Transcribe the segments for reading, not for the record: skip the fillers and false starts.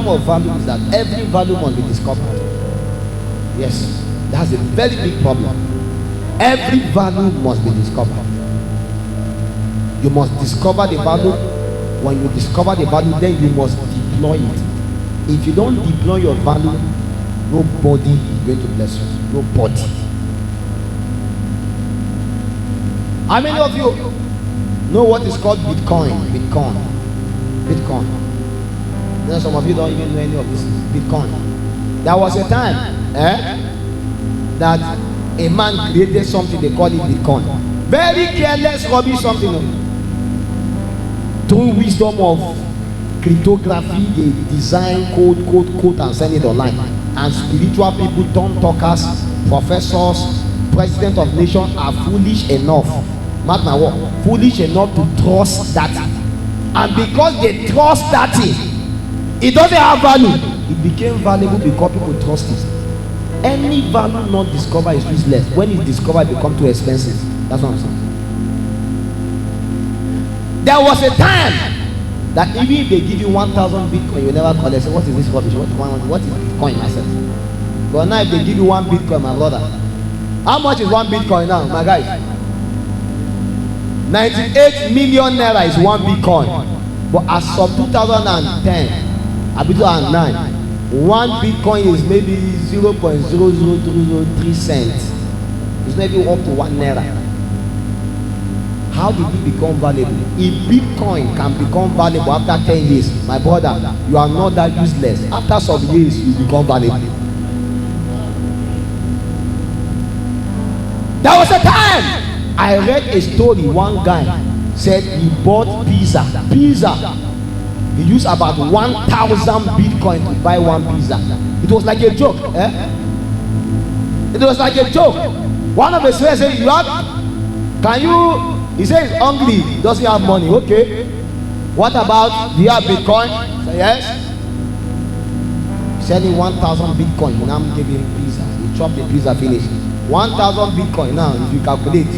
problem of value is that every value must be discovered. Yes, that's a very big problem. Every value must be discovered. You must discover the value. When you discover the value, then you must deploy it. If you don't deploy your value, nobody is going to bless you. Nobody. How many of you know what is called Bitcoin? Bitcoin. You know, some of you don't even know any of this. Bitcoin. There was a time that a man created something, they call it Bitcoin. Very careless, rubbish something. Through wisdom of cryptography, they design code, and send it online. And spiritual people, don't talkers, professors, president of nations are foolish enough, mark my word, foolish enough to trust that. And because they trust that thing, it doesn't have value. It became valuable because people trust it. Any value not discovered is useless. When it's discovered, it becomes too expensive. That's what I'm saying. There was a time that even if they give you 1,000 Bitcoin, you never collect. So what is this rubbish? What is Bitcoin myself? But now if they give you 1 Bitcoin, my brother, how much is 1 Bitcoin now, my guys? 98 million naira is 1 Bitcoin. But as of 2010, 2009, 1 Bitcoin is maybe 0.003 cents. It's maybe up to 1 naira. How did it become valuable? If Bitcoin can become valuable after 10 years, my brother, you are not that useless. After some years, you become valuable. There was a time I read a story. One guy said he bought pizza. He used about 1,000 Bitcoin to buy one pizza. It was like a joke. It was like a joke. One of his friends said, he says he's hungry, doesn't have money. Okay. What about, do you have Bitcoin? Say yes. Selling 1,000 Bitcoin. Now I'm giving him pizza. He chopped the pizza, finished. 1,000 Bitcoin. Now if you calculate,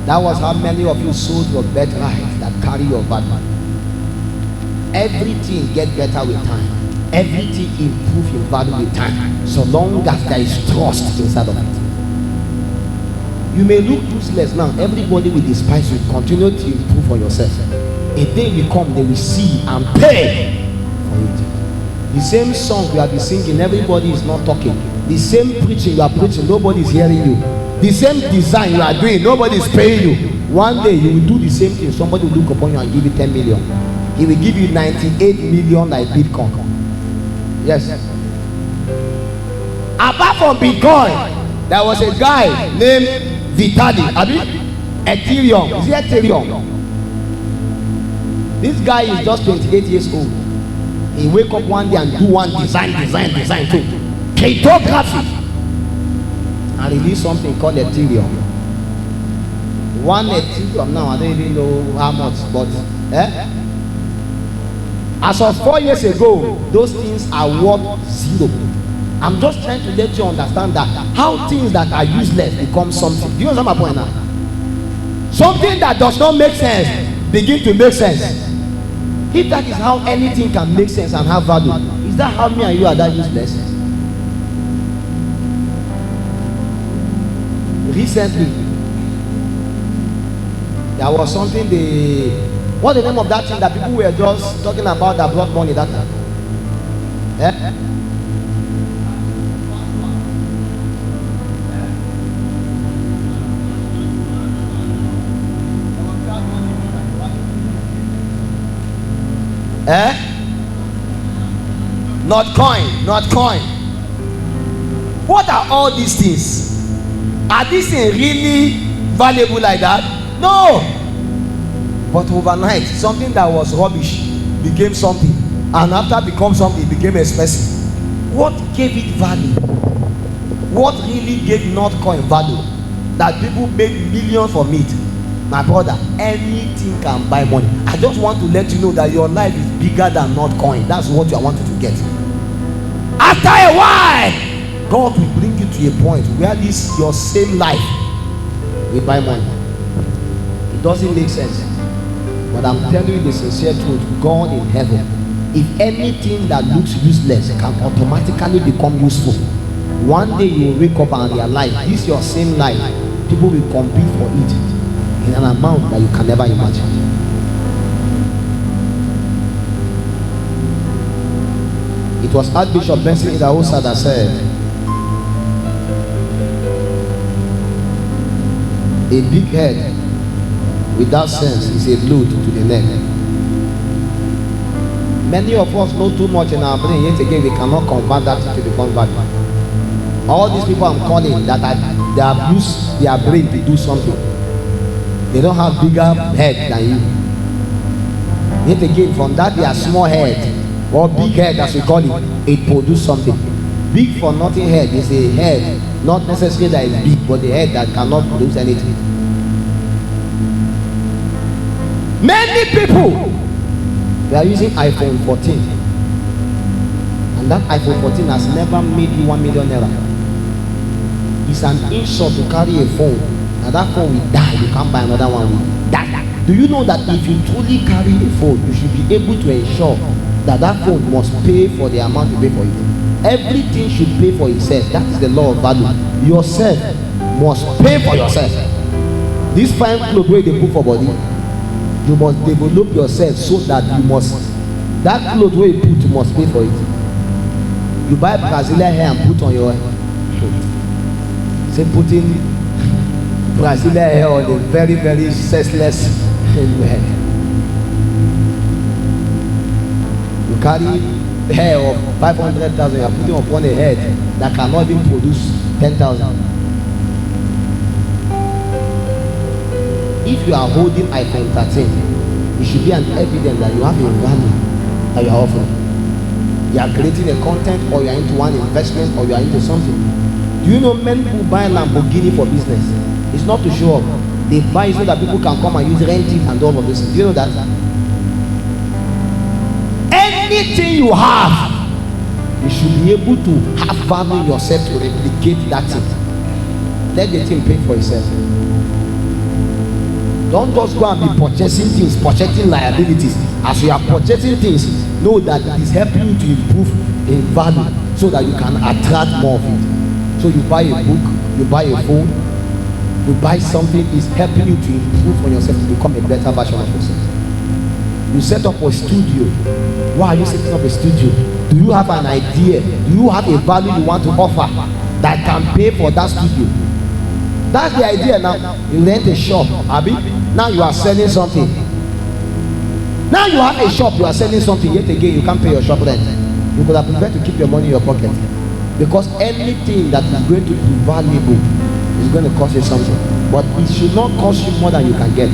that was how many of you sold your birthright that carry your value. Everything get better with time. Everything improve in value with time. So long as there is trust inside of it. You may look useless now. Everybody will despise you. Continue to improve for yourself. A day will come, they will see and pay for it. The same song you have been singing, everybody is not talking. The same preaching you are preaching, nobody is hearing you. The same design you are doing, nobody is paying you. One day you will do the same thing. Somebody will look upon you and give you 10 million. He will give you 98 million like Bitcoin. Yes. Apart from Bitcoin, there was a guy named Vitalik. Ethereum. Is it Ethereum? This guy is just 28 years old. He wake up one day and do one design too. Cryptography. And release something called Ethereum. One Ethereum now, I don't even know how much, but as of 4 years ago, those things are worth zero. I'm just trying to let you understand that how things that are useless become something. Do you understand my point now? Something that does not make sense begin to make sense. If that is how anything can make sense and have value, is that how me and you are that useless? Recently, there was something what's the name of that thing that people were just talking about that brought money that time? Not coin. What are all these things? Are these things really valuable like that? No. But overnight, something that was rubbish became something, and after become something, it became expensive. What gave it value? What really gave not coin value? That people made millions from it. My brother, anything can buy money. I just want to let you know that your life is bigger than not coin. That's what I want you to get. After a while, God will bring you to a point where this your same life will buy money. It doesn't make sense. But I'm telling you the sincere truth, God in heaven, if anything that looks useless can automatically become useful, one day you will wake up and realize this your same life, people will compete for it in an amount that you can never imagine. It was Archbishop Benson Idahosa that said, a big head without sense is a load to the neck. Many of us know too much in our brain, yet again we cannot convert that to become value. All these people I'm calling that they have used their brain to do something. They don't have bigger head than you. Yet again, from that their small head or big head as we call it, it produces something. Big for nothing head is a head, not necessarily that is big, but the head that cannot produce anything. Many people, they are using iPhone 14, and that iPhone 14 has never made you 1 million naira. It's an insult to carry a phone, and that phone will die. You can't buy another one. Will die. Do you know that if you truly carry a phone, you should be able to ensure that that phone must pay for the amount you pay for it? Everything should pay for itself. That is the law of value. Yourself must pay for yourself. This fine clothes where they put for body, you must develop yourself so that you must, that clothes where you put, you must pay for it. You buy Brazilian hair and put on your head. Say putting Brazilian hair on a very, very senseless head. You carry hair of 500,000, you are putting upon a head that cannot even produce 10,000. If you are holding iPhone 13, it should be an evidence that you have a value that you are offering. You are creating a content, or you are into one investment, or you are into something. Do you know many people buy Lamborghini for business? It's not to show up. They buy so that people can come and use rent it and all of this. Do you know that? Anything you have, you should be able to have value in yourself to replicate that thing. Let the thing pay for itself. Don't just go and be purchasing things, purchasing liabilities. As you are purchasing things, know that it is helping you to improve in value so that you can attract more of it. So you buy a book, you buy a phone, you buy something, is helping you to improve on yourself, to become a better version of yourself. You set up a studio. Why are you setting up a studio? Do you have an idea? Do you have a value you want to offer that can pay for that studio? That's the idea now. You rent a shop, Abi. Now you are selling something. Now you have a shop, you are selling something. Yet again, you can't pay your shop rent. You could have preferred to keep your money in your pocket. Because anything that is going to be valuable is going to cost you something. But it should not cost you more than you can get.